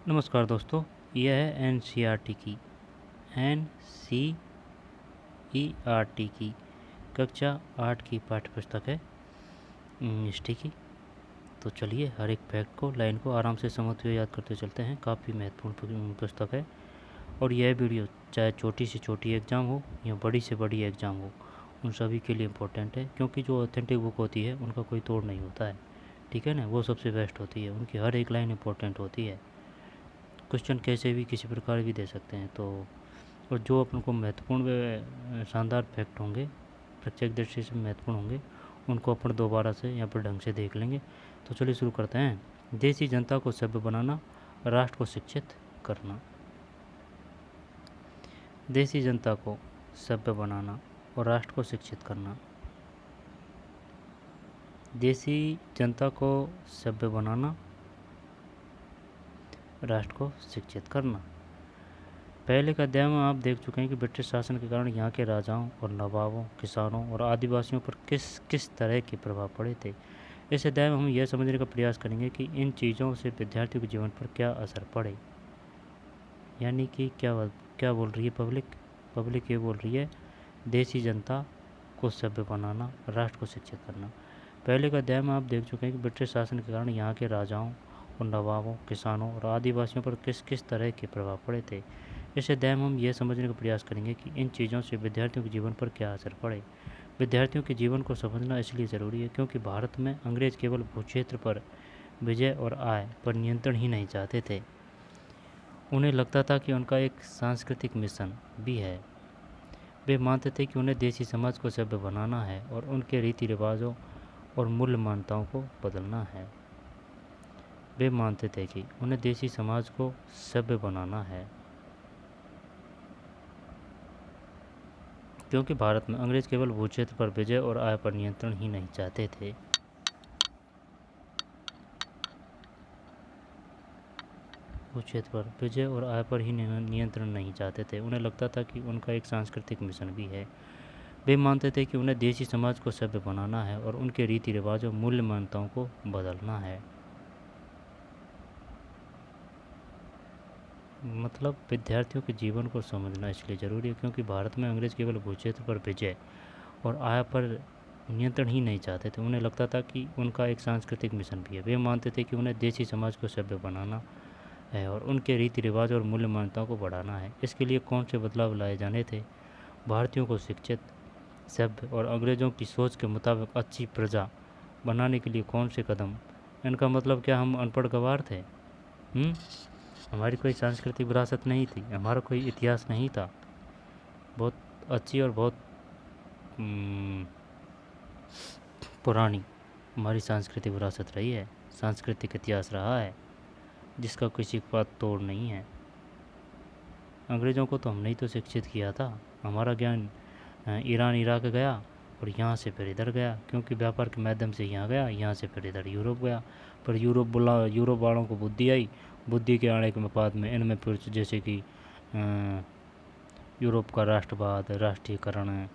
नमस्कार दोस्तों, यह है एनसीईआरटी की कक्षा 8 की पाठ्य पुस्तक है हिस्ट्री की। तो चलिए हर एक फैक्ट को लाइन को आराम से समझते हुए याद करते चलते हैं। काफ़ी महत्वपूर्ण पुस्तक है और यह वीडियो चाहे छोटी से छोटी एग्ज़ाम हो या बड़ी से बड़ी एग्ज़ाम हो, उन सभी के लिए इम्पोर्टेंट है, क्योंकि जो ऑथेंटिक बुक होती है उनका कोई तोड़ नहीं होता है। ठीक है ना, वो सबसे बेस्ट होती है, उनकी हर एक लाइन इम्पोर्टेंट होती है। क्वेश्चन कैसे भी किसी प्रकार भी दे सकते हैं। तो और जो अपन को महत्वपूर्ण व शानदार फैक्ट होंगे, प्रत्येक दृष्टि से महत्वपूर्ण होंगे, उनको अपन दोबारा से यहाँ पर ढंग से देख लेंगे। तो चलिए शुरू करते हैं। देशी जनता को सभ्य बनाना, राष्ट्र को शिक्षित करना। देशी जनता को सभ्य बनाना और राष्ट्र को शिक्षित करना। देशी जनता को सभ्य बनाना, राष्ट्र को शिक्षित करना। पहले का अध्याय में आप देख चुके हैं कि ब्रिटिश शासन के कारण यहाँ के राजाओं और नवाबों, किसानों और आदिवासियों पर किस किस तरह के प्रभाव पड़े थे। इस अध्याय में हम यह समझने का प्रयास करेंगे कि इन चीज़ों से विद्यार्थियों के जीवन पर क्या असर पड़े। यानी कि क्या बोल रही है पब्लिक ये बोल रही है, देशी जनता को सभ्य बनाना, राष्ट्र को शिक्षित करना। पहले का अध्याय में आप देख चुके हैं कि ब्रिटिश शासन के कारण यहाँ के राजाओं और नवाबों, किसानों और आदिवासियों पर किस किस तरह के प्रभाव पड़े थे। इस अध्याय में हम यह समझने का प्रयास करेंगे कि इन चीज़ों से विद्यार्थियों के जीवन पर क्या असर पड़े। विद्यार्थियों के जीवन को समझना इसलिए ज़रूरी है क्योंकि भारत में अंग्रेज केवल भूक्षेत्र पर विजय और आय पर नियंत्रण ही नहीं चाहते थे। उन्हें लगता था कि उनका एक सांस्कृतिक मिशन भी है। वे मानते थे कि उन्हें देशी समाज को सभ्य बनाना है और उनके रीति रिवाजों और मूल्य मान्यताओं को बदलना है। वे मानते थे कि उन्हें देशी समाज को सभ्य बनाना है, क्योंकि भारत में अंग्रेज केवल भूक्षेत्र पर विजय और आय पर नियंत्रण ही नहीं चाहते थे। भूक्षेत्र पर विजय और आय पर ही नियंत्रण नहीं चाहते थे। उन्हें लगता था कि उनका एक सांस्कृतिक मिशन भी है। वे मानते थे कि उन्हें देशी समाज को सभ्य बनाना है और उनके रीति रिवाजों, मूल्य मान्यताओं को बदलना है। मतलब विद्यार्थियों के जीवन को समझना इसलिए ज़रूरी है क्योंकि भारत में अंग्रेज केवल भूक्षेत्र पर विजय और आय पर नियंत्रण ही नहीं चाहते थे। उन्हें लगता था कि उनका एक सांस्कृतिक मिशन भी है। वे मानते थे कि उन्हें देशी समाज को सभ्य बनाना है और उनके रीति रिवाज और मूल्य मान्यताओं को बढ़ाना है। इसके लिए कौन से बदलाव लाए जाने थे? भारतीयों को शिक्षित, सभ्य और अंग्रेज़ों की सोच के मुताबिक अच्छी प्रजा बनाने के लिए कौन से कदम? इनका मतलब क्या हम अनपढ़ गँवार थे? हमारी कोई सांस्कृतिक विरासत नहीं थी, हमारा कोई इतिहास नहीं था। बहुत अच्छी और बहुत पुरानी हमारी सांस्कृतिक विरासत रही है, सांस्कृतिक इतिहास रहा है, जिसका किसी के पास तोड़ नहीं है। अंग्रेज़ों को तो हमने ही तो शिक्षित किया था। हमारा ज्ञान ईरान, इराक गया और यहाँ से फिर इधर गया, क्योंकि व्यापार के माध्यम से यहाँ गया, यहाँ से फिर इधर यूरोप गया। पर यूरोप वालों को बुद्धि आई। बुद्धि के आने के बाद में इनमें फिर जैसे कि यूरोप का राष्ट्रवाद, राष्ट्रीयकरण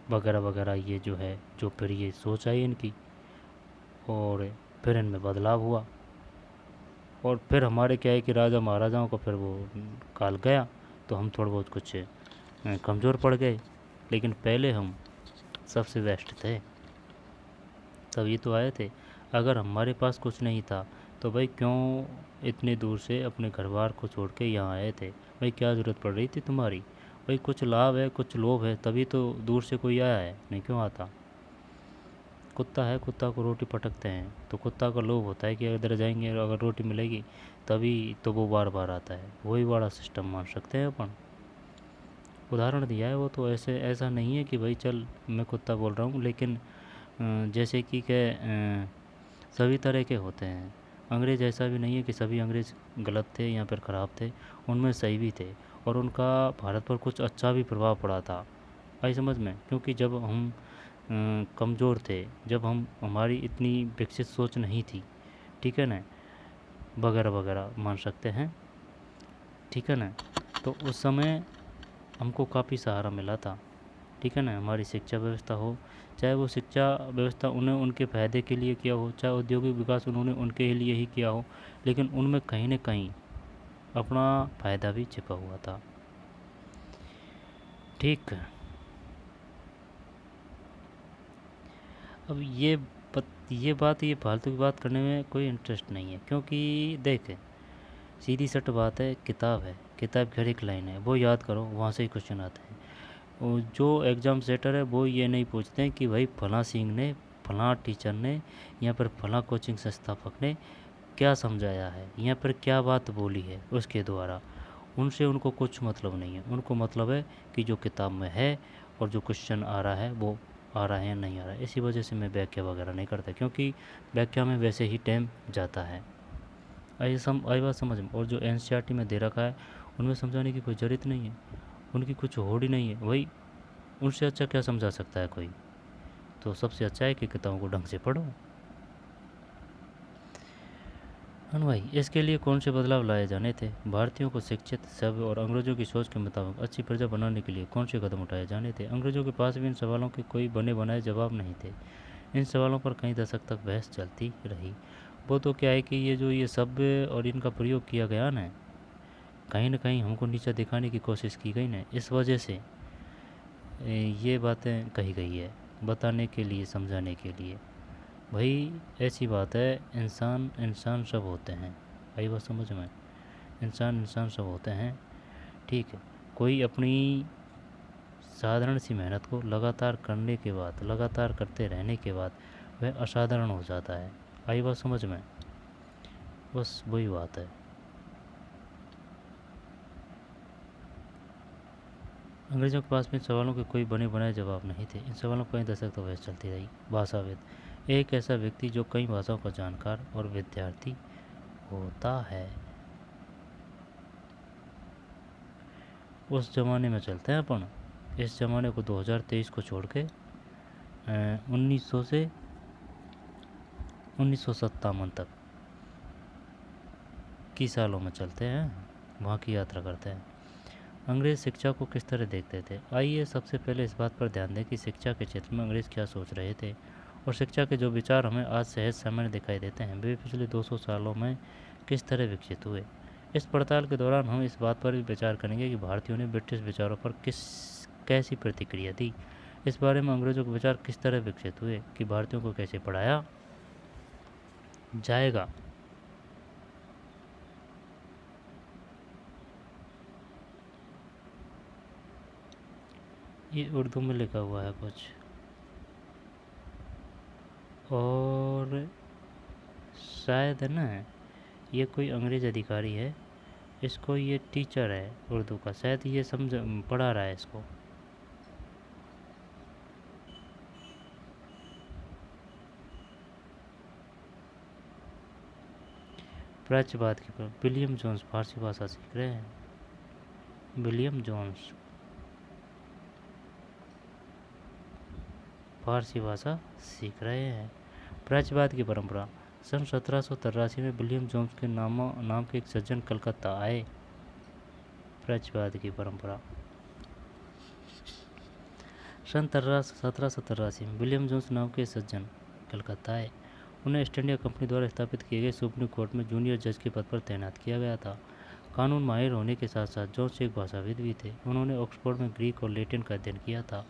वगैरह वगैरह, ये जो है जो फिर ये सोच आई इनकी और फिर इनमें बदलाव हुआ। और फिर हमारे क्या है कि राजा महाराजाओं को फिर वो काल गया तो हम थोड़ा बहुत कुछ कमज़ोर पड़ गए, लेकिन पहले हम सबसे बेस्ट थे, तभी तो आए थे। अगर हमारे पास कुछ नहीं था तो भाई क्यों इतने दूर से अपने घर बार को छोड़ के यहाँ आए थे? भाई क्या ज़रूरत पड़ रही थी तुम्हारी? भाई कुछ लाभ है, कुछ लोभ है, तभी तो दूर से कोई आया है, नहीं क्यों आता? कुत्ता है, कुत्ता को रोटी पटकते हैं तो कुत्ता का लोभ होता है कि अगर जाएंगे और अगर रोटी मिलेगी तभी तो वो बार बार आता है। वही बड़ा सिस्टम मान सकते हैं अपन। उदाहरण दिया है वो, तो ऐसा नहीं है कि भाई चल मैं कुत्ता बोल रहा हूँ, लेकिन जैसे कि सभी तरह के होते हैं। अंग्रेज़ ऐसा भी नहीं है कि सभी अंग्रेज़ गलत थे या फिर ख़राब थे, उनमें सही भी थे और उनका भारत पर कुछ अच्छा भी प्रभाव पड़ा था। आई समझ में? क्योंकि जब हम कमज़ोर थे, जब हमारी इतनी विकसित सोच नहीं थी, ठीक है ना, वगैरह वगैरह मान सकते हैं, ठीक है ना, तो उस समय हमको काफ़ी सहारा मिला था, ठीक है ना। हमारी शिक्षा व्यवस्था हो, चाहे वो शिक्षा व्यवस्था उन्हें उनके फ़ायदे के लिए किया हो, चाहे औद्योगिक विकास उन्होंने उनके लिए ही किया हो, लेकिन उनमें कहीं न कहीं अपना फ़ायदा भी छिपा हुआ था। ठीक है। अब ये फालतू की बात करने में कोई इंटरेस्ट नहीं है, क्योंकि देख, सीधी सट बात है, किताब है, किताब की हर एक लाइन है वो याद करो, वहाँ से ही क्वेश्चन आते हैं। और जो एग्ज़ाम सेटर है वो ये नहीं पूछते हैं कि भाई फलां सिंह ने, फलां टीचर ने, या फिर फलां कोचिंग संस्थापक ने क्या समझाया है, या फिर क्या बात बोली है उसके द्वारा। उनसे उनको कुछ मतलब नहीं है, उनको मतलब है कि जो किताब में है और जो क्वेश्चन आ रहा है वो आ रहा है या नहीं आ रहा है। इसी वजह से मैं व्याख्या वगैरह नहीं करता, क्योंकि व्याख्या में वैसे ही टाइम जाता है। आई बात समझ में। और जो एन में दे रखा है उनमें समझाने की कोई ज़रूरत नहीं है, उनकी कुछ होड़ ही नहीं है। वही उनसे अच्छा क्या समझा सकता है कोई। तो सबसे अच्छा है कि किताबों को ढंग से पढ़ो। हाँ भाई, इसके लिए कौन से बदलाव लाए जाने थे? भारतीयों को शिक्षित, सभ्य और अंग्रेजों की सोच के मुताबिक अच्छी प्रजा बनाने के लिए कौन से कदम उठाए जाने थे? अंग्रेजों के पास भी इन सवालों के कोई बने बनाए जवाब नहीं थे। इन सवालों पर कई दशक तक बहस चलती रही। वो तो क्या है कि ये सभ्य और इनका प्रयोग किया गया ना कहीं हमको नीचा दिखाने की कोशिश की गई ना, इस वजह से ये बातें कही गई है, बताने के लिए, समझाने के लिए। भाई ऐसी बात है, इंसान इंसान सब होते हैं। भाई बात समझ में। इंसान इंसान सब होते हैं, ठीक है। कोई अपनी साधारण सी मेहनत को लगातार करने के बाद, लगातार करते रहने के बाद वह असाधारण हो जाता है। आई बात समझ में। बस वही बात है। अंग्रेज़ों के पास में इन सवालों के कोई बने बनाए जवाब नहीं थे। इन सवालों को कई दशक तक बहस चलती रही। भाषाविद एक ऐसा व्यक्ति जो कई भाषाओं का जानकार और विद्यार्थी होता है। उस ज़माने में चलते हैं अपन। इस ज़माने को 2023 को छोड़ के 1900 से 1957 तक की सालों में चलते हैं, वहाँ की यात्रा करते हैं। अंग्रेज़ शिक्षा को किस तरह देखते थे? आइए सबसे पहले इस बात पर ध्यान दें कि शिक्षा के क्षेत्र में अंग्रेज़ क्या सोच रहे थे, और शिक्षा के जो विचार हमें आज सहज सामान्य दिखाई देते हैं वे पिछले 200 सालों में किस तरह विकसित हुए। इस पड़ताल के दौरान हम इस बात पर भी विचार करेंगे कि भारतीयों ने ब्रिटिश विचारों पर कैसी प्रतिक्रिया दी। इस बारे में अंग्रेज़ों के विचार किस तरह विकसित हुए कि भारतीयों को कैसे पढ़ाया जाएगा। ये उर्दू में लिखा हुआ है कुछ, और शायद है ना, ये कोई अंग्रेज़ अधिकारी है, इसको ये टीचर है उर्दू का, शायद ये समझ पढ़ा रहा है इसको। प्राच्यवाद की पर विलियम जोन्स फारसी भाषा सीख रहे हैं। विलियम जोन्स फारसी भाषा सीख रहे हैं। प्राच्यवाद की परंपरा सन 1783 में विलियम जोन्स के नाम के एक सज्जन कलकत्ता आए। प्राच्यवाद की परंपरा सन 1783 में विलियम जोन्स नाम के सज्जन कलकत्ता आए। उन्हें ईस्ट इंडिया कंपनी द्वारा स्थापित किए गए सुप्रीम कोर्ट में जूनियर जज के पद पर तैनात किया गया था। कानून माहिर होने के साथ साथ जोन्स एक भाषाविद भी थे। उन्होंने ऑक्सफोर्ड में ग्रीक और लैटिन का अध्ययन किया था।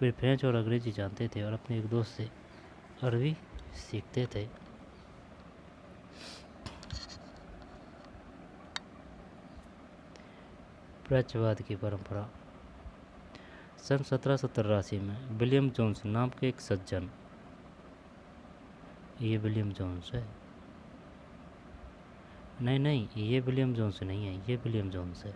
वे फ्रेंच और अंग्रेजी जानते थे और अपने एक दोस्त से अरबी सीखते थे। प्राच्यवाद की परंपरा सन 1783 में विलियम जोन्स नाम के एक सज्जन, ये विलियम जोन्स है, नहीं ये विलियम जोन्स नहीं है, ये विलियम जोन्स है।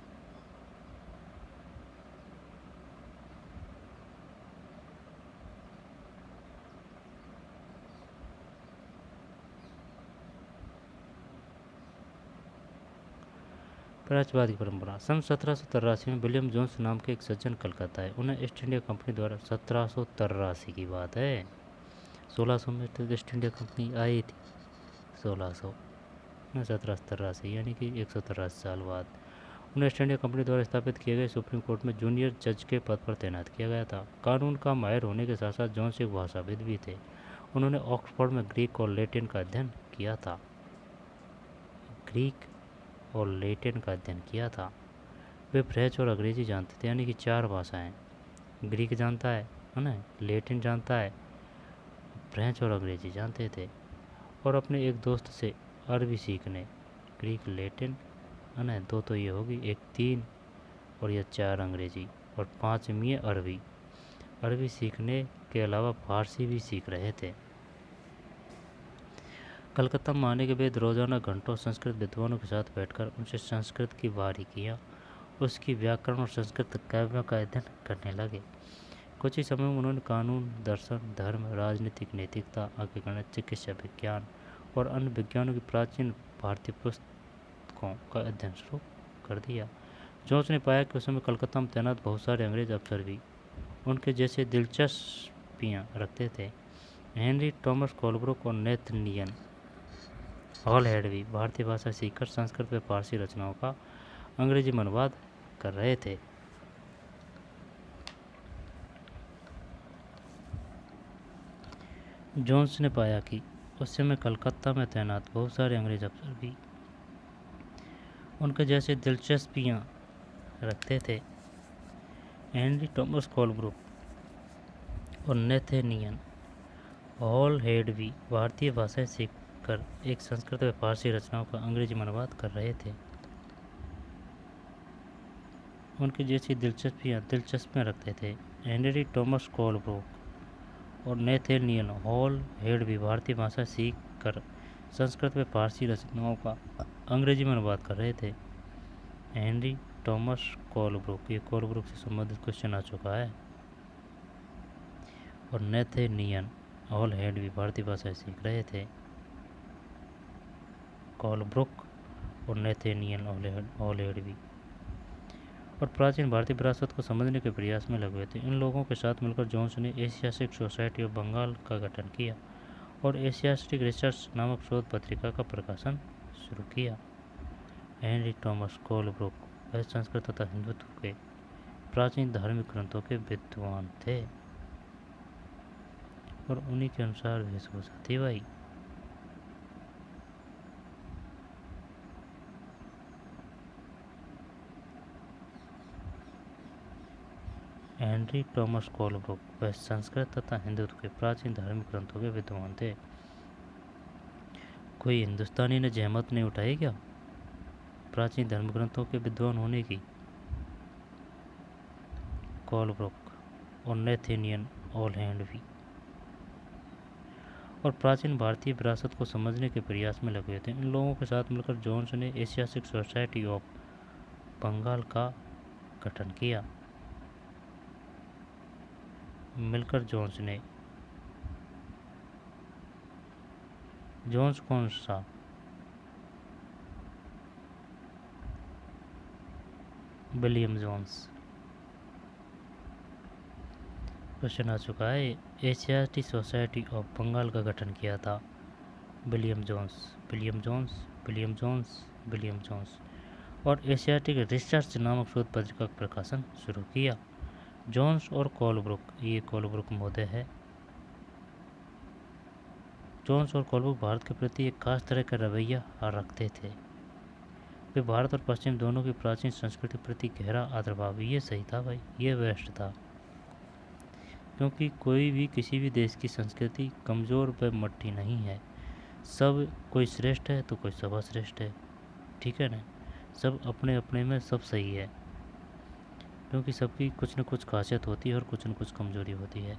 प्राच्यवाद की परंपरा सन 1783 में विलियम जोन्स नाम के एक सज्जन कलकत्ता है। उन्हें ईस्ट इंडिया कंपनी द्वारा 1783 की बात है, 1600 में तो ईस्ट इंडिया कंपनी आई थी, 1600 में 1783 यानी कि 183 साल बाद उन्हें ईस्ट इंडिया कंपनी द्वारा स्थापित किए गए सुप्रीम कोर्ट में जूनियर जज के पद पर तैनात किया गया था। कानून का माहिर होने के साथ साथ जोन्स एक भाषाविद भी थे। उन्होंने ऑक्सफोर्ड में ग्रीक और लैटिन का अध्ययन किया था। ग्रीक और लैटिन का अध्ययन किया था। वे फ्रेंच और अंग्रेजी जानते थे, यानी कि 4 भाषाएं। ग्रीक जानता है ना, लैटिन जानता है, फ्रेंच और अंग्रेजी जानते थे। और अपने एक दोस्त से अरबी सीखने, ग्रीक, लैटिन है ना, 2 तो ये होगी, एक 3 और यह 4 अंग्रेजी, और 5वीं है अरबी। अरबी सीखने के अलावा फारसी भी सीख रहे थे। कलकत्ता में आने के बाद रोज़ाना घंटों संस्कृत विद्वानों के साथ बैठकर उनसे संस्कृत की बारीकियाँ, उसकी व्याकरण और संस्कृत काव्यों का अध्ययन करने लगे। कुछ ही समय में उन्होंने कानून, दर्शन, धर्म, राजनीतिक, नैतिकता, आगे गणित, चिकित्सा विज्ञान और अन्य विज्ञानों की प्राचीन भारतीय पुस्तकों का अध्ययन शुरू कर दिया। जोन्स ने पाया कि उस समय कलकत्ता में तैनात बहुत सारे अंग्रेज अफसर भी उनके जैसे दिलचस्पियाँ रखते थे। हेनरी थॉमस कोलब्रुक और नेथनियल हॉलहेड भी भारतीय भाषा सीखकर संस्कृत व फारसी रचनाओं का अंग्रेजी में अनुवाद कर रहे थे। जोन्स ने पाया कि उस समय कलकत्ता में तैनात बहुत सारे अंग्रेज अफसर भी उनके जैसे दिलचस्पियाँ रखते थे। हेनरी थॉमस कोलब्रुक और नेथनियल हॉलहेड भी भारतीय भाषाएं सीखकर एक संस्कृत व फारसी रचनाओं का अंग्रेजी में अनुवाद कर रहे थे। उनकी जैसी दिलचस्पियाँ रखते थे। हेनरी थॉमस कोलब्रुक और नेथनियल हॉलहेड भी भारतीय भाषा सीख कर संस्कृत व फारसी रचनाओं का अंग्रेजी में अनुवाद कर रहे थे। हेनरी थॉमस कोलब्रुक, ये कोलब्रुक से संबंधित क्वेश्चन आ चुका है। और नेथनियल हॉलहेड भी भारतीय भाषा सीख रहे थे। कोलब्रुक और नेथनियल हॉलहेड भी, और प्राचीन भारतीय विरासत को समझने के प्रयास में लगे हुए थे। इन लोगों के साथ मिलकर जोन्स ने एशियाटिक सोसाइटी ऑफ बंगाल का गठन किया और एशियाटिक रिसर्च नामक शोध पत्रिका का प्रकाशन शुरू किया। हेनरी थॉमस कोलब्रुक वह संस्कृत तथा हिंदुत्व के प्राचीन धार्मिक ग्रंथों के विद्वान थे और उन्हीं के अनुसार वेशभूषा थी भाई। हेनरी थॉमस कोलब्रुक वह संस्कृत तथा हिंदुत्व के प्राचीन धार्मिक ग्रंथों के विद्वान थे। कोई हिंदुस्तानी ने जहमत नहीं उठाई क्या प्राचीन धर्म ग्रंथों के विद्वान होने की? कोलब्रुक और नेथनियल हॉलहेड भी, और प्राचीन भारतीय विरासत को समझने के प्रयास में लगे थे। इन लोगों के साथ मिलकर जोन्स ने एशियाटिक सोसाइटी ऑफ बंगाल का गठन किया। जोन्स कौन सा? William Jones. क्वेश्चन आ चुका है। एशियाटिक सोसाइटी ऑफ बंगाल का गठन किया था विलियम जोन्स और एशियाटिक रिसर्च नामक शोध पत्रिका का प्रकाशन शुरू किया। जोन्स और कोलब्रुक, ये कोलब्रुक महोदय है। जोन्स और कोलब्रुक भारत के प्रति एक खास तरह का रवैया रखते थे। वे भारत और पश्चिम दोनों की प्राचीन संस्कृति प्रति गहरा आदरभाव, ये सही था भाई, ये बेस्ट था। क्योंकि कोई भी किसी भी देश की संस्कृति कमज़ोर व मट्टी नहीं है। सब कोई श्रेष्ठ है तो कोई सर्वश्रेष्ठ है, ठीक है ना। सब अपने अपने में सब सही है, क्योंकि सबकी कुछ न कुछ खासियत होती है और कुछ न कुछ कमजोरी होती है।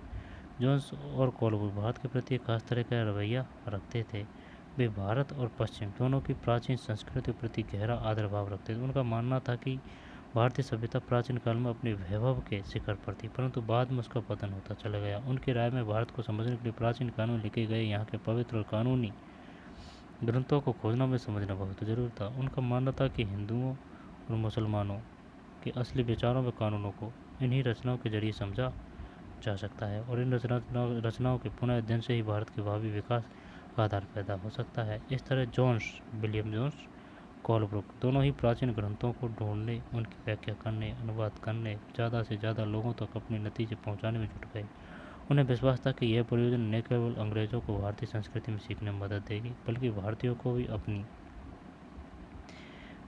जोन्स और कोलब्रुक भारत के प्रति एक खास तरह का रवैया रखते थे। वे भारत और पश्चिम दोनों की प्राचीन संस्कृति के प्रति गहरा आदर भाव रखते थे। उनका मानना था कि भारतीय सभ्यता प्राचीन काल में अपने वैभव के शिखर पर थी, परंतु बाद में उसका पतन होता चला गया। उनकी राय में भारत को समझने के लिए प्राचीन कानून लिखे गए यहाँ के पवित्र और कानूनी ग्रंथों को खोजना में समझना बहुत जरूरी था। उनका मानना था कि हिंदुओं और मुसलमानों के असली विचारों व कानूनों को इन्हीं रचनाओं के जरिए समझा जा सकता है और इन रचनाओं के पुनः अध्ययन से ही भारत के भावी विकास का आधार पैदा हो सकता है। इस तरह विलियम जोन्स, कोलब्रुक दोनों ही प्राचीन ग्रंथों को ढूंढने, उनकी व्याख्या करने, अनुवाद करने, ज़्यादा से ज़्यादा लोगों तक अपने नतीजे पहुंचाने में जुट गए। उन्हें विश्वास था कि यह प्रयोजन न केवल अंग्रेज़ों को भारतीय संस्कृति में सीखने में मदद देगी, बल्कि भारतीयों को भी अपनी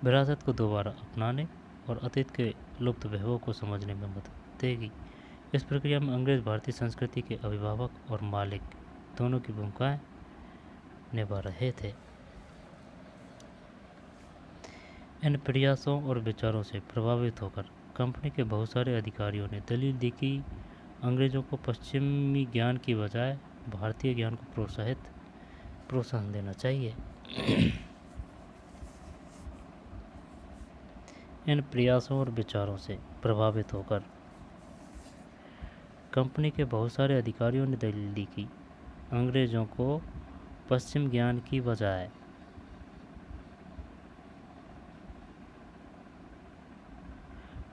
विरासत को दोबारा अपनाने और अतीत के लुप्त वैभव को समझने में मदद देगी। इस प्रक्रिया में अंग्रेज भारतीय संस्कृति के अभिभावक और मालिक दोनों की भूमिकाएं निभा रहे थे। इन प्रयासों और विचारों से प्रभावित होकर कंपनी के बहुत सारे अधिकारियों ने दलील दी कि अंग्रेजों को पश्चिमी ज्ञान की बजाय भारतीय ज्ञान को प्रोत्साहन देना चाहिए। इन प्रयासों और विचारों से प्रभावित होकर कंपनी के बहुत सारे अधिकारियों ने दलील दी कि अंग्रेजों को पश्चिम ज्ञान की बजाय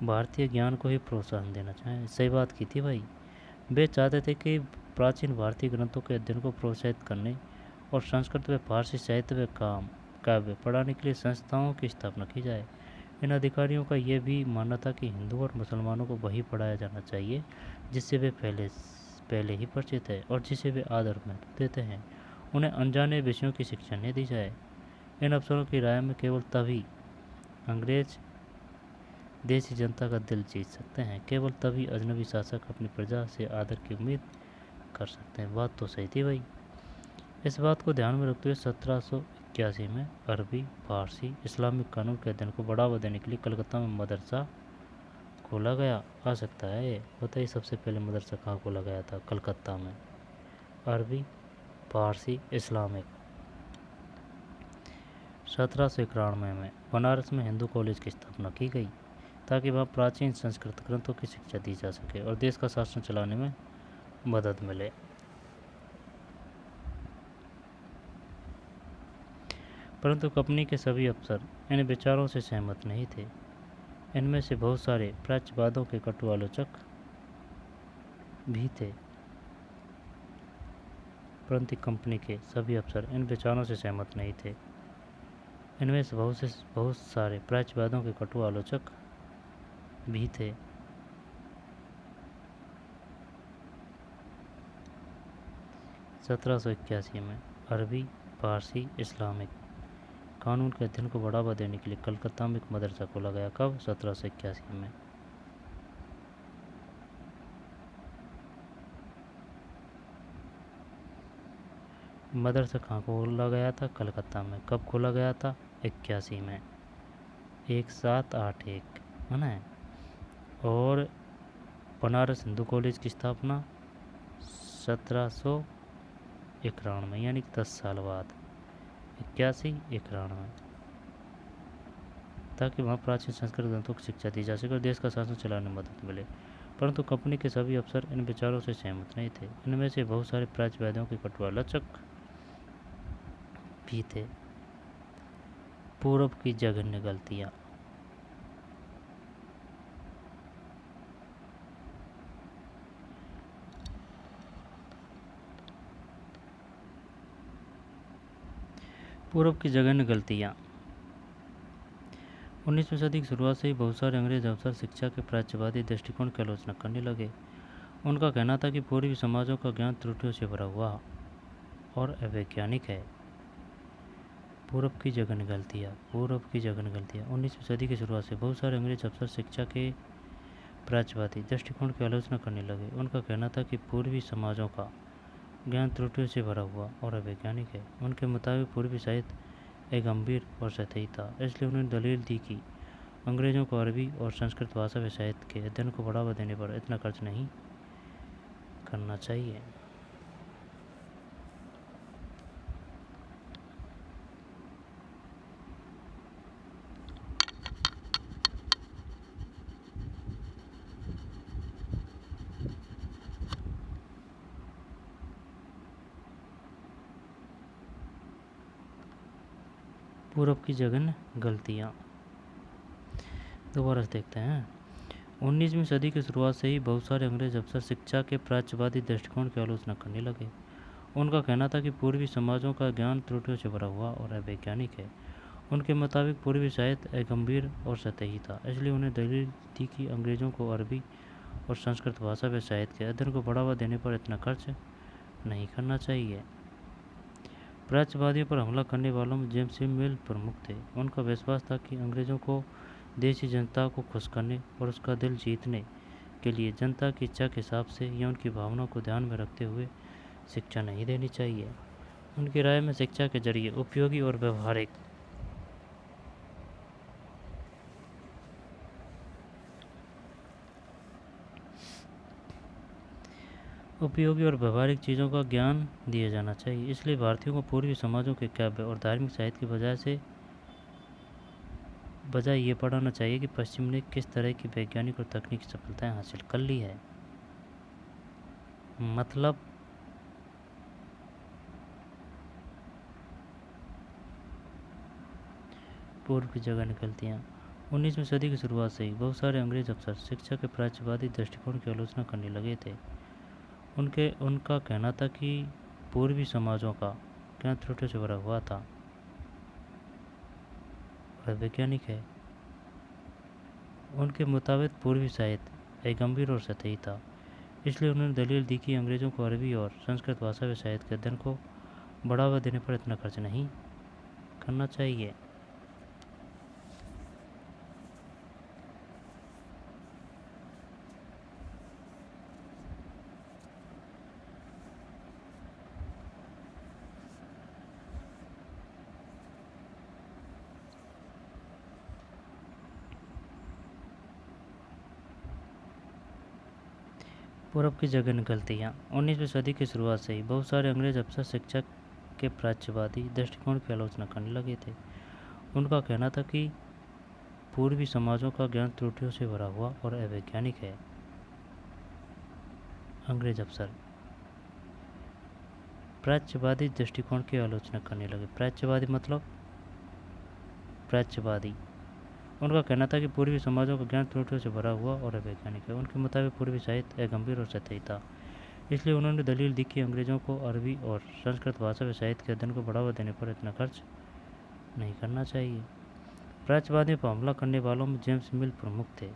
भारतीय ज्ञान को ही प्रोत्साहन देना चाहिए। सही बात की थी भाई। वे चाहते थे कि प्राचीन भारतीय ग्रंथों के अध्ययन को प्रोत्साहित करने और संस्कृत व फारसी साहित्य व काव्य पढ़ाने के लिए संस्थाओं की स्थापना की जाए। इन अधिकारियों का यह भी मानना था कि हिंदू और मुसलमानों को वही पढ़ाया जाना चाहिए जिससे वे पहले ही परिचित है और जिसे वे आदर महत्व देते हैं। उन्हें अनजाने विषयों की शिक्षा नहीं दी जाए। इन अफसरों की राय में केवल तभी अंग्रेज देशी जनता का दिल जीत सकते हैं, केवल तभी अजनबी शासक अपनी प्रजा से आदर की उम्मीद कर सकते हैं। बात तो सही थी भाई। इस बात को ध्यान में रखते हुए 1781 में अरबी, फारसी, इस्लामिक कानून के अध्ययन को बढ़ावा देने के लिए कलकत्ता में मदरसा खोला गया। आ सकता है ये बताइए, सबसे पहले मदरसा कहाँ खोला गया था? कलकत्ता में। अरबी, फारसी, इस्लामिक। 1791 में बनारस में हिंदू कॉलेज की स्थापना की गई ताकि वहाँ प्राचीन संस्कृत ग्रंथों की शिक्षा दी जा सके और देश का शासन चलाने में मदद मिले। परंतु कंपनी के सभी अफसर इन विचारों से सहमत नहीं थे। इनमें से बहुत सारे प्राच्यवादों के कटु आलोचक भी थे, परंतु कंपनी के सभी अफसर इन विचारों से सहमत नहीं थे। इनमें से बहुत सारे प्राच्यवादों के कटु आलोचक भी थे। सत्रह में अरबी, फारसी, इस्लामिक कानून के अध्ययन को बढ़ावा देने के लिए कलकत्ता में एक मदरसा खोला गया। कब? 1781 में। मदरसा कहाँ खोला गया था? कलकत्ता में। कब खोला गया था? 81 में। 1781 है ना। और बनारस हिंदू कॉलेज की स्थापना 1791 में, यानी 10 साल बाद। 81-91, ताकि वहाँ प्राचीन संस्कृत ग्रंथों की शिक्षा दी जा सके और देश का शासन चलाने में मदद मिले। परंतु कंपनी के सभी अफसर इन विचारों से सहमत नहीं थे। इनमें से बहुत सारे प्राच्यवादियों के कटु आलोचक भी थे। पूर्व की जघन्य गलतियाँ। पूर्व की जघन्य गलतियाँ। 19वीं सदी की शुरुआत से ही बहुत सारे अंग्रेज अफसर शिक्षा के प्राच्यवादी दृष्टिकोण की आलोचना करने लगे। उनका कहना था कि पूर्वी समाजों का ज्ञान त्रुटियों से भरा हुआ और अवैज्ञानिक है। पूर्व की जघन्य गलतियाँ। 19वीं सदी की शुरुआत से बहुत सारे अंग्रेज अफसर शिक्षा के प्राच्यवादी दृष्टिकोण की आलोचना करने लगे। उनका कहना था कि पूर्वी समाजों का ज्ञान त्रुटियों से भरा हुआ और अवैज्ञानिक है। उनके मुताबिक पूर्वी साहित्य एक गंभीर और सतही था, इसलिए उन्होंने दलील दी कि अंग्रेजों को अरबी और संस्कृत भाषा व साहित्य के अध्ययन को बढ़ावा देने पर इतना खर्च नहीं करना चाहिए। पूर्व की जघन्य गलतियाँ दोबारा से देखते हैं। 19वीं सदी की शुरुआत से ही बहुत सारे अंग्रेज अफसर शिक्षा के प्राच्यवादी दृष्टिकोण की आलोचना करने लगे। उनका कहना था कि पूर्वी समाजों का ज्ञान त्रुटियों से भरा हुआ और अवैज्ञानिक है। उनके मुताबिक पूर्वी साहित्य एक गंभीर और सतही था, इसलिए उन्हें दलील दी कि अंग्रेजों को अरबी और संस्कृत भाषा व साहित्य के अध्ययन को बढ़ावा देने पर इतना खर्च नहीं करना चाहिए। प्राच्यवादियों पर हमला करने वालों में जेम्स मिल प्रमुख थे। उनका विश्वास था कि अंग्रेज़ों को देशी जनता को खुश करने और उसका दिल जीतने के लिए जनता की इच्छा के हिसाब से या उनकी भावनाओं को ध्यान में रखते हुए शिक्षा नहीं देनी चाहिए। उनकी राय में शिक्षा के जरिए उपयोगी और व्यवहारिक चीज़ों का ज्ञान दिया जाना चाहिए। इसलिए भारतीयों को पूर्वी समाजों के काव्य और धार्मिक साहित्य की बजाय ये पढ़ाना चाहिए कि पश्चिम ने किस तरह की वैज्ञानिक और तकनीकी सफलताएं हासिल कर ली है। मतलब पूर्व की जगह निकलती हैं। 19वीं सदी की शुरुआत से ही बहुत सारे अंग्रेज अफसर शिक्षा के प्राच्यवादी दृष्टिकोण की आलोचना करने लगे थे। उनका कहना था कि पूर्वी समाजों का ज्ञान त्रुटियों से भरा हुआ था और वैज्ञानिक है। उनके मुताबिक पूर्वी साहित्य गंभीर और सतही था। इसलिए उन्होंने दलील दी कि अंग्रेज़ों को अरबी और संस्कृत भाषा व साहित्य के अध्ययन को बढ़ावा देने पर इतना खर्च नहीं करना चाहिए। पूरब की जगह निकलती हैं। 19वीं सदी की शुरुआत से ही बहुत सारे अंग्रेज अफसर शिक्षा के प्राच्यवादी दृष्टिकोण की आलोचना करने लगे थे। उनका कहना था कि पूर्वी समाजों का ज्ञान त्रुटियों से भरा हुआ और अवैज्ञानिक है। अंग्रेज अफसर प्राच्यवादी दृष्टिकोण की आलोचना करने लगे। प्राच्यवादी उनका कहना था कि पूर्वी समाजों का ज्ञान त्रुटियों से भरा हुआ और अवैज्ञानिक है। उनके मुताबिक पूर्वी साहित्य गंभीर और सतही था। इसलिए उन्होंने दलील दी कि अंग्रेज़ों को अरबी और संस्कृत भाषा व साहित्य के अध्ययन को बढ़ावा देने पर इतना खर्च नहीं करना चाहिए। प्राच्यवादियों पर हमला करने वालों में जेम्स मिल प्रमुख थे।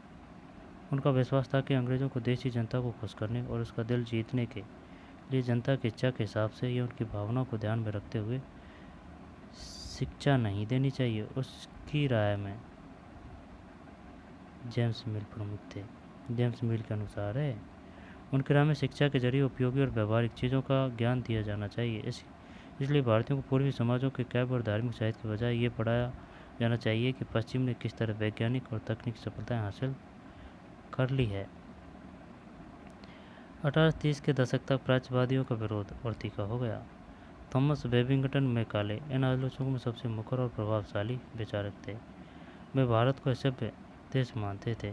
उनका विश्वास था कि अंग्रेज़ों को देशी जनता को खुश करने और उसका दिल जीतने के लिए जनता की इच्छा के हिसाब से या उनकी भावनाओं को ध्यान में रखते हुए शिक्षा नहीं देनी चाहिए। उसकी राय में जेम्स मिल प्रमुख थे। जेम्स मिल के अनुसार है, उनके राय में शिक्षा के जरिए उपयोगी और व्यवहारिक चीज़ों का ज्ञान दिया जाना चाहिए। इसलिए भारतीयों को पूर्वी समाजों के काव्य और धार्मिक साहित्य के बजाय ये पढ़ाया जाना चाहिए कि पश्चिम ने किस तरह वैज्ञानिक और तकनीकी सफलताएं हासिल कर ली है। 1830 के दशक तक प्राच्यवादियों का विरोध और तीखा हो गया। थॉमस बेबिंगटन मैकाले इन आलोचकों में सबसे मुखर और प्रभावशाली विचारक थे। वे भारत को असभ्य देश मानते थे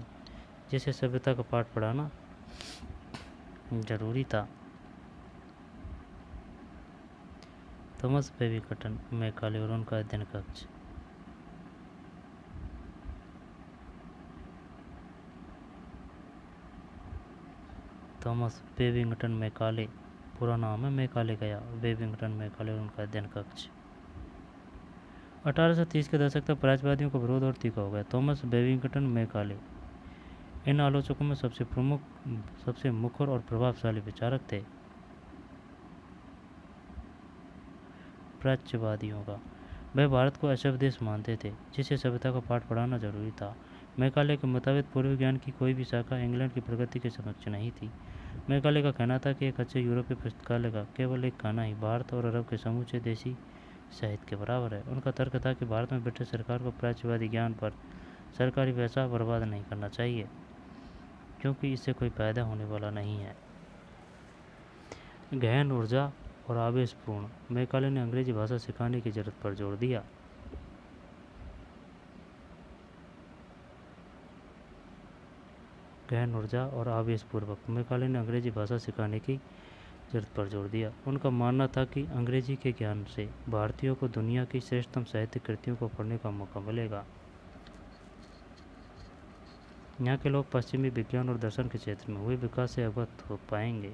जिसे सभ्यता का पाठ पढ़ाना जरूरी था। थॉमस बेबिंगटन मैकाले और उनका अध्ययन कक्ष थॉमस बेबिंगटन मैकाले पूरा नाम है मैकाले गया बेबिंगटन मैकाले और उनका अध्ययन कक्ष 1830 के दशक तक प्राच्यवादियों का विरोध और तीखा हो गया। थॉमस बेबिंगटन मैकाले इन आलोचकों में सबसे मुखर और प्रभावशाली विचारक थे। प्राच्यवादियों का वह भारत को असभ्य देश मानते थे जिसे सभ्यता का पाठ पढ़ाना जरूरी था। मैकाले के मुताबिक पूर्व ज्ञान की कोई भी शाखा इंग्लैंड की प्रगति के समक्ष नहीं थी। मैकाले का कहना था कि एक अच्छे यूरोपीय पुस्तकालय का केवल एक खाना ही भारत और अरब के समूचे देशी साहित्य के बराबर है। उनका तर्क था कि भारत में ब्रिटिश सरकार को प्राच्यवादी ज्ञान पर सरकारी पैसा बर्बाद नहीं करना चाहिए क्योंकि इससे कोई फायदा होने वाला नहीं है। गहन ऊर्जा और आवेशपूर्ण मैकाले ने अंग्रेजी भाषा सिखाने की जरूरत पर जोर दिया। गहन ऊर्जा और आवेशपूर्वक मैकाले ने अंग्रेजी भाषा सिखाने की जरूरत पर जोर दिया। उनका मानना था कि अंग्रेजी के ज्ञान से भारतीयों को दुनिया की श्रेष्ठतम साहित्यिक कृतियों को पढ़ने का मौका मिलेगा। यहाँ के लोग पश्चिमी विज्ञान और दर्शन के क्षेत्र में हुए विकास से अवगत हो पाएंगे।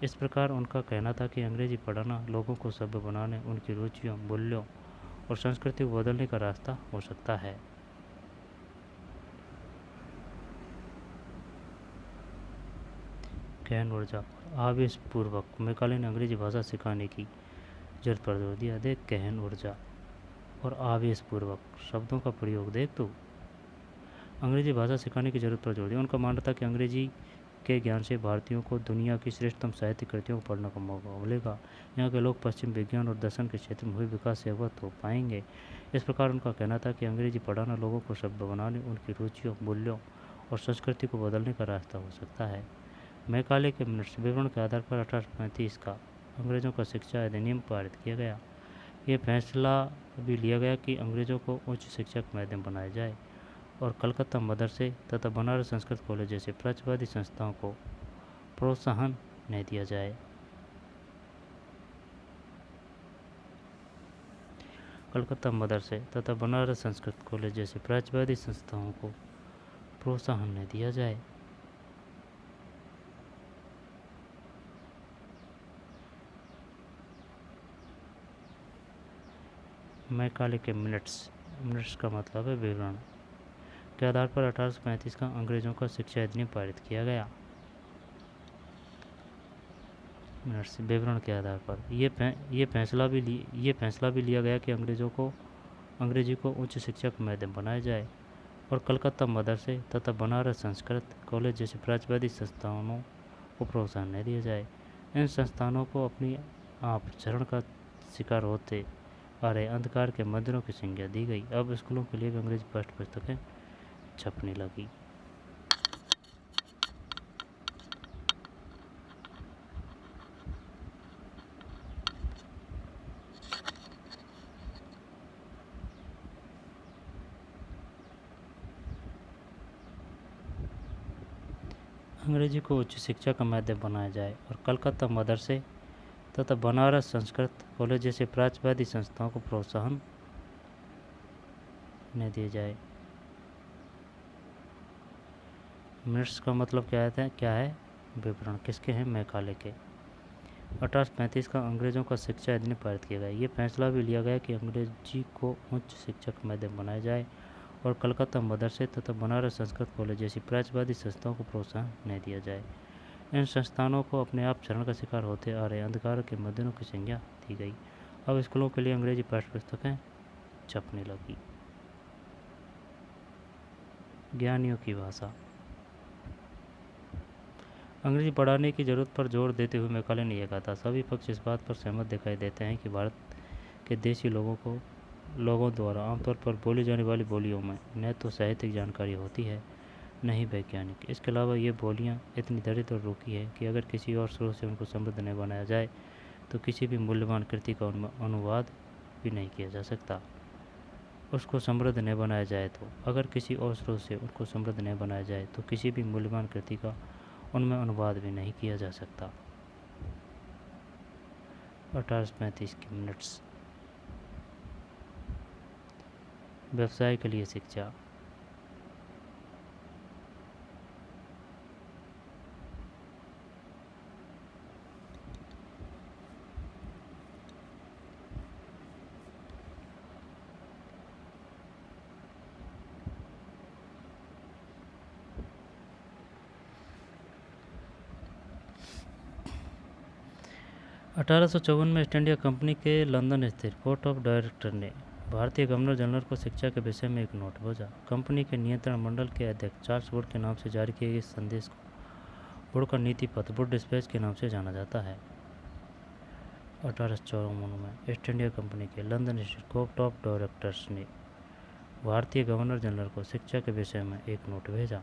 इस प्रकार उनका कहना था कि अंग्रेजी पढ़ाना लोगों को सभ्य बनाने, उनकी रुचियों, मूल्यों और संस्कृति को बदलने का रास्ता हो सकता है। गहन ऊर्जा और आवेशपूर्वक मैकाले ने अंग्रेजी भाषा सिखाने की जरूरत पर जोर दिया। देख गहन ऊर्जा और आवेशपूर्वक शब्दों का प्रयोग देख तो अंग्रेजी भाषा सिखाने की जरूरत पर जोर दिया। उनका मानना था कि अंग्रेजी के ज्ञान से भारतीयों को दुनिया की श्रेष्ठतम साहित्य कृतियों को पढ़ने का मौका मिलेगा। यहाँ के लोग पश्चिम विज्ञान और दर्शन के क्षेत्र में हुए विकास से अवगत हो पाएंगे। इस प्रकार उनका कहना था कि अंग्रेजी पढ़ाना लोगों को सभ्य बनाने, उनकी रुचियों, मूल्यों और संस्कृति को बदलने का रास्ता हो सकता है। मैकाले के मिनट्स विवरण के आधार पर 1835 का अंग्रेज़ों का शिक्षा अधिनियम पारित किया गया। ये फैसला भी लिया गया कि अंग्रेज़ों को उच्च शिक्षा का माध्यम बनाया जाए और कलकत्ता मदरसे तथा बनारस संस्कृत कॉलेज जैसे प्रचारवादी संस्थाओं को प्रोत्साहन नहीं दिया जाए। कलकत्ता मदरसे तथा बनारस संस्कृत कॉलेज जैसे प्रचारवादी संस्थाओं को प्रोत्साहन नहीं दिया जाए। मैकाले के मिनट्स का मतलब है विवरण के आधार पर 1835 का अंग्रेज़ों का शिक्षा अधिनियम पारित किया गया। मिनट्स विवरण के आधार पर ये फैसला भी लिया गया कि अंग्रेजी को उच्च शिक्षा का माध्यम बनाया जाए और कलकत्ता मदरसे तथा बनारस संस्कृत कॉलेज जैसे प्रचारवादी संस्थानों को प्रोत्साहन नहीं दिया जाए। इन संस्थानों को अपनी आप चरण का शिकार होते आ रहे अंधकार के मंदिरों की संज्ञा दी गई। अब स्कूलों के लिए अंग्रेजी पाठ्य पुस्तकें छपने लगी। अंग्रेजी को उच्च शिक्षा का माध्यम बनाया जाए और कलकत्ता मदरसे तथा बनारस संस्कृत कॉलेज जैसे प्रचारवादी संस्थाओं को प्रोत्साहन नहीं दिया जाए। मिनट्स का मतलब क्या है विवरण किसके हैं? मैकाले के। 1835 का अंग्रेज़ों का शिक्षा अधिनियम पारित किया गया। ये फैसला भी लिया गया कि अंग्रेजी को उच्च शिक्षा का माध्यम बनाया जाए और कलकत्ता मदरसे तथा बनारस संस्कृत कॉलेज जैसी प्रचारवादी संस्थाओं को प्रोत्साहन नहीं दिया जाए। इन संस्थानों को अपने आप चरण का शिकार होते आ रहे अंधकार के मंदिरों की संज्ञा दी गई। अब स्कूलों के लिए अंग्रेजी पाठ्य पुस्तकें छपने लगी। ज्ञानियों की भाषा। अंग्रेजी पढ़ाने की जरूरत पर जोर देते हुए मैकाले ने यह कहा था, सभी पक्ष इस बात पर सहमत दिखाई देते हैं कि भारत के देशी लोगों द्वारा आमतौर पर बोली जाने वाली बोलियों में न तो साहित्यिक जानकारी होती है न ही वैज्ञानिक। इसके अलावा ये बोलियाँ इतनी दरिद्र और रूखी है कि अगर किसी और स्रोत से उनको समृद्ध नहीं बनाया जाए तो किसी भी मूल्यवान कृति का अनुवाद भी नहीं किया जा सकता। उसको समृद्ध नहीं बनाया जाए तो अगर किसी और स्रोत से उनको समृद्ध नहीं बनाया जाए तो किसी भी मूल्यवान कृति का उनमें अनुवाद भी नहीं किया जा सकता। 1835 के मिनट्स। व्यवसाय के लिए शिक्षा। 1854 में ईस्ट इंडिया कंपनी के लंदन स्थित कोर्ट ऑफ डायरेक्टर ने भारतीय गवर्नर जनरल को शिक्षा के विषय में एक नोट भेजा। कंपनी के नियंत्रण मंडल के अध्यक्ष चार्ल्स वुड के नाम से जारी किए गए संदेश को वुड का नीति पत्र वुड डिस्पैच के नाम से जाना जाता है। 1854 में ईस्ट इंडिया कंपनी के लंदन स्थित कोर्ट ऑफ डायरेक्टर्स ने भारतीय गवर्नर जनरल को शिक्षा के विषय में एक नोट भेजा।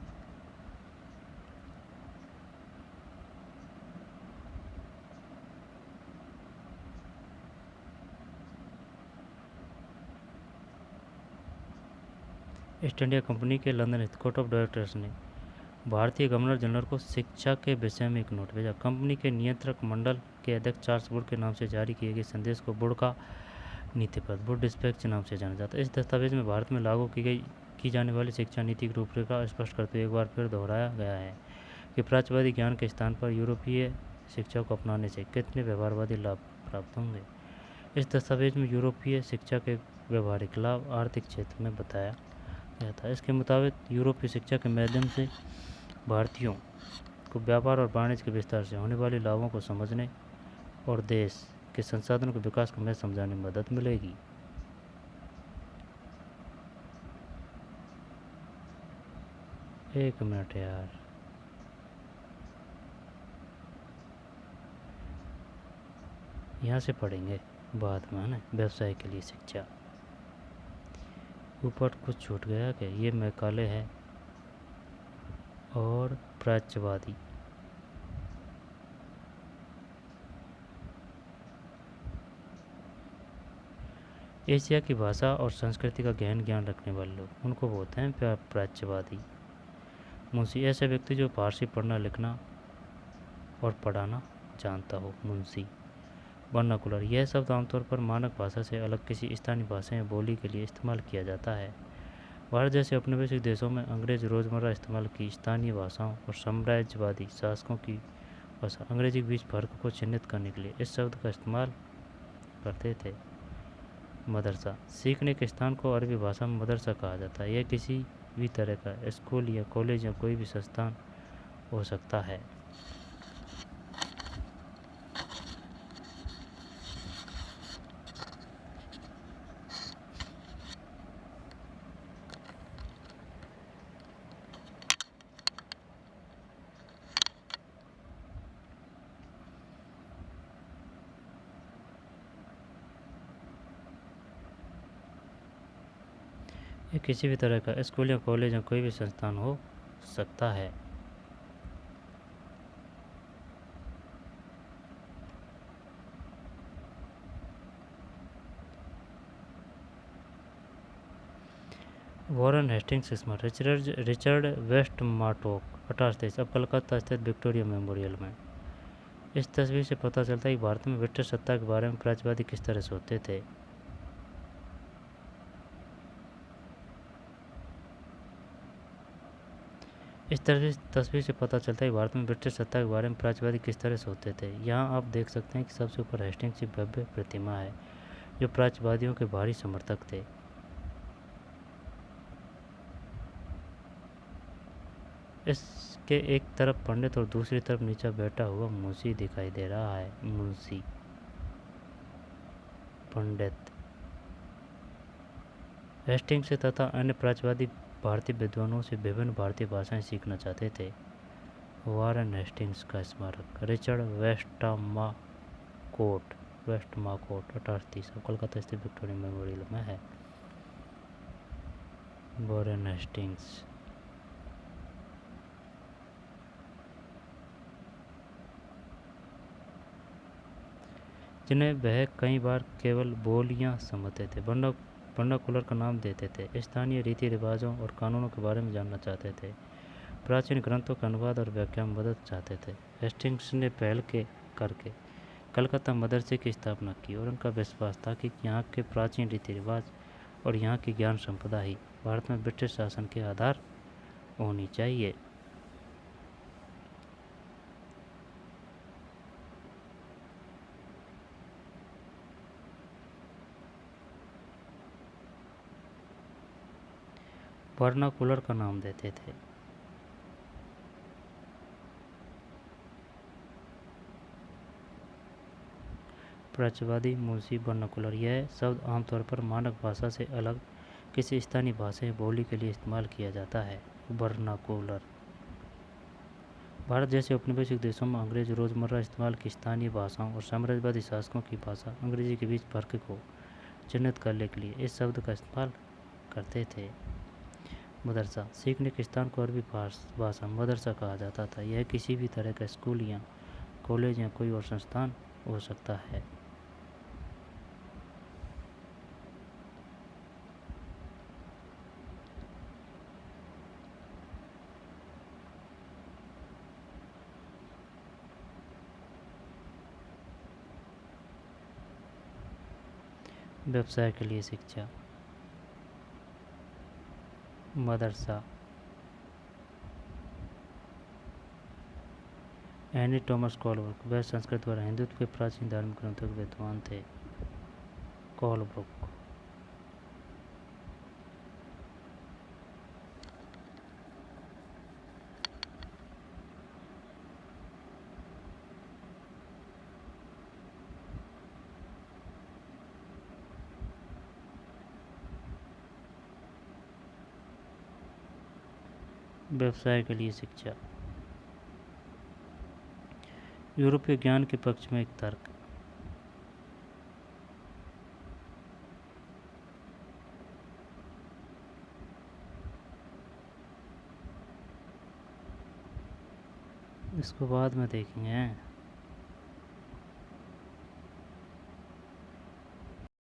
ईस्ट इंडिया कंपनी के लंदन स्थित कोर्ट ऑफ डायरेक्टर्स ने भारतीय गवर्नर जनरल को शिक्षा के विषय में एक नोट भेजा। कंपनी के नियंत्रक मंडल के अध्यक्ष चार्ल्स वुड के नाम से जारी किए गए संदेश को वुड का नीति पत्र वुड डिस्पैच के नाम से जाना जाता है। इस दस्तावेज में भारत में लागू की जाने वाली शिक्षा नीति की रूपरेखा स्पष्ट करते हुए एक बार फिर दोहराया गया है कि प्राच्यवादी ज्ञान के स्थान पर यूरोपीय शिक्षा को अपनाने से कितने व्यवहारवादी लाभ प्राप्त होंगे। इस दस्तावेज में यूरोपीय शिक्षा के व्यवहारिक लाभ आर्थिक क्षेत्र में बताया गया था। इसके मुताबिक यूरोपीय शिक्षा के माध्यम से भारतीयों को व्यापार और वाणिज्य के विस्तार से होने वाले लाभों को समझने और देश के संसाधनों के विकास को मैं समझाने में मदद मिलेगी। एक मिनट यार, यहाँ से पढ़ेंगे बाद में, है ना। व्यवसाय के लिए शिक्षा, ऊपर कुछ छूट गया क्या? ये मैकाले है और प्राच्यवादी। एशिया की भाषा और संस्कृति का गहन ज्ञान रखने वाले लोग, उनको बोलते हैं प्राच्यवादी। मुंशी, ऐसे व्यक्ति जो फारसी पढ़ना लिखना और पढ़ाना जानता हो। मुंशी। वर्नाकुलर, यह शब्द आमतौर पर मानक भाषा से अलग किसी स्थानीय भाषा या बोली के लिए इस्तेमाल किया जाता है। भारत जैसे औपनिवेशिक देशों में अंग्रेज रोज़मर्रा इस्तेमाल की स्थानीय भाषाओं और साम्राज्यवादी शासकों की भाषा अंग्रेजी के बीच फर्क को चिह्नित करने के लिए इस शब्द का इस्तेमाल करते थे। मदरसा, सीखने के स्थान को अरबी भाषा में मदरसा कहा जाता है। यह किसी भी तरह का स्कूल या कॉलेज या कोई भी संस्थान हो सकता है। ये किसी भी तरह का स्कूल या कॉलेज या कोई भी संस्थान हो सकता है। वॉरेन हेस्टिंग्स स्मारक, रिचर्ड वेस्टमार्टोक, 1823, अब कलकत्ता स्थित विक्टोरिया मेमोरियल में। इस तस्वीर से पता चलता है कि भारत में ब्रिटिश सत्ता के बारे में प्राच्यवादी किस तरह सोचते थे। इस तस्वीर से पता चलता है कि भारत में ब्रिटिश सत्ता के बारे में प्राच्यवादी किस तरह सोचते थे। यहाँ आप देख सकते हैं कि सबसे ऊपर हेस्टिंग्स की भव्य प्रतिमा है, जो प्राच्यवादियों के भारी समर्थक थे। इसके एक तरफ पंडित और दूसरी तरफ नीचे बैठा हुआ मुंशी दिखाई दे रहा है। मुंशी, पंडित। हेस्टिंग्स से तथा अन्य प्राच्यवादी भारतीय विद्वानों से विभिन्न भारतीय भाषाएं सीखना चाहते थे। वॉरेन हेस्टिंग्स का स्मारक, रिचर्ड वेस्टमाकोट, 1830, कोलकाता स्थित विक्टोरिया मेमोरियल में है। वॉरेन हेस्टिंग्स, जिन्हें वह कई बार केवल बोलियां समझते थे, वर्नाकुलर का नाम देते थे, स्थानीय रीति रिवाजों और कानूनों के बारे में जानना चाहते थे, प्राचीन ग्रंथों का अनुवाद और व्याख्या में मदद चाहते थे। हेस्टिंग्स ने पहल करके कलकत्ता मदरसे की स्थापना की और उनका विश्वास था कि यहाँ के प्राचीन रीति रिवाज और यहाँ की ज्ञान संपदा ही भारत में ब्रिटिश शासन के आधार होनी चाहिए। वर्नाकुलर का नाम देते थे। प्राच्यवादी, मुंशी, वर्नाकुलर, यह शब्द आमतौर पर मानक भाषा से अलग किसी स्थानीय भाषा या बोली के लिए इस्तेमाल किया जाता है। वर्नाकुलर, भारत जैसे औपनिवेशिक देशों में अंग्रेज रोज़मर्रा इस्तेमाल की स्थानीय भाषाओं और साम्राज्यवादी शासकों की भाषा अंग्रेजी के बीच फर्क को चिह्नित करने के लिए इस शब्द का इस्तेमाल करते थे। मदरसा, सीखने के स्थान को अरबी भाषा मदरसा कहा जाता था। यह किसी भी तरह का स्कूल या कॉलेज या कोई और संस्थान हो सकता है। व्यवसाय के लिए शिक्षा, मदरसा, एनी टॉमस कॉलब्रुक, वह संस्कृत द्वारा हिंदुत्व के प्राचीन धार्मिक ग्रंथों के विद्वान थे। कॉलब्रुक, व्यवसाय के लिए शिक्षा। यूरोपीय ज्ञान के पक्ष में एक तर्क। इसको बाद में देखेंगे।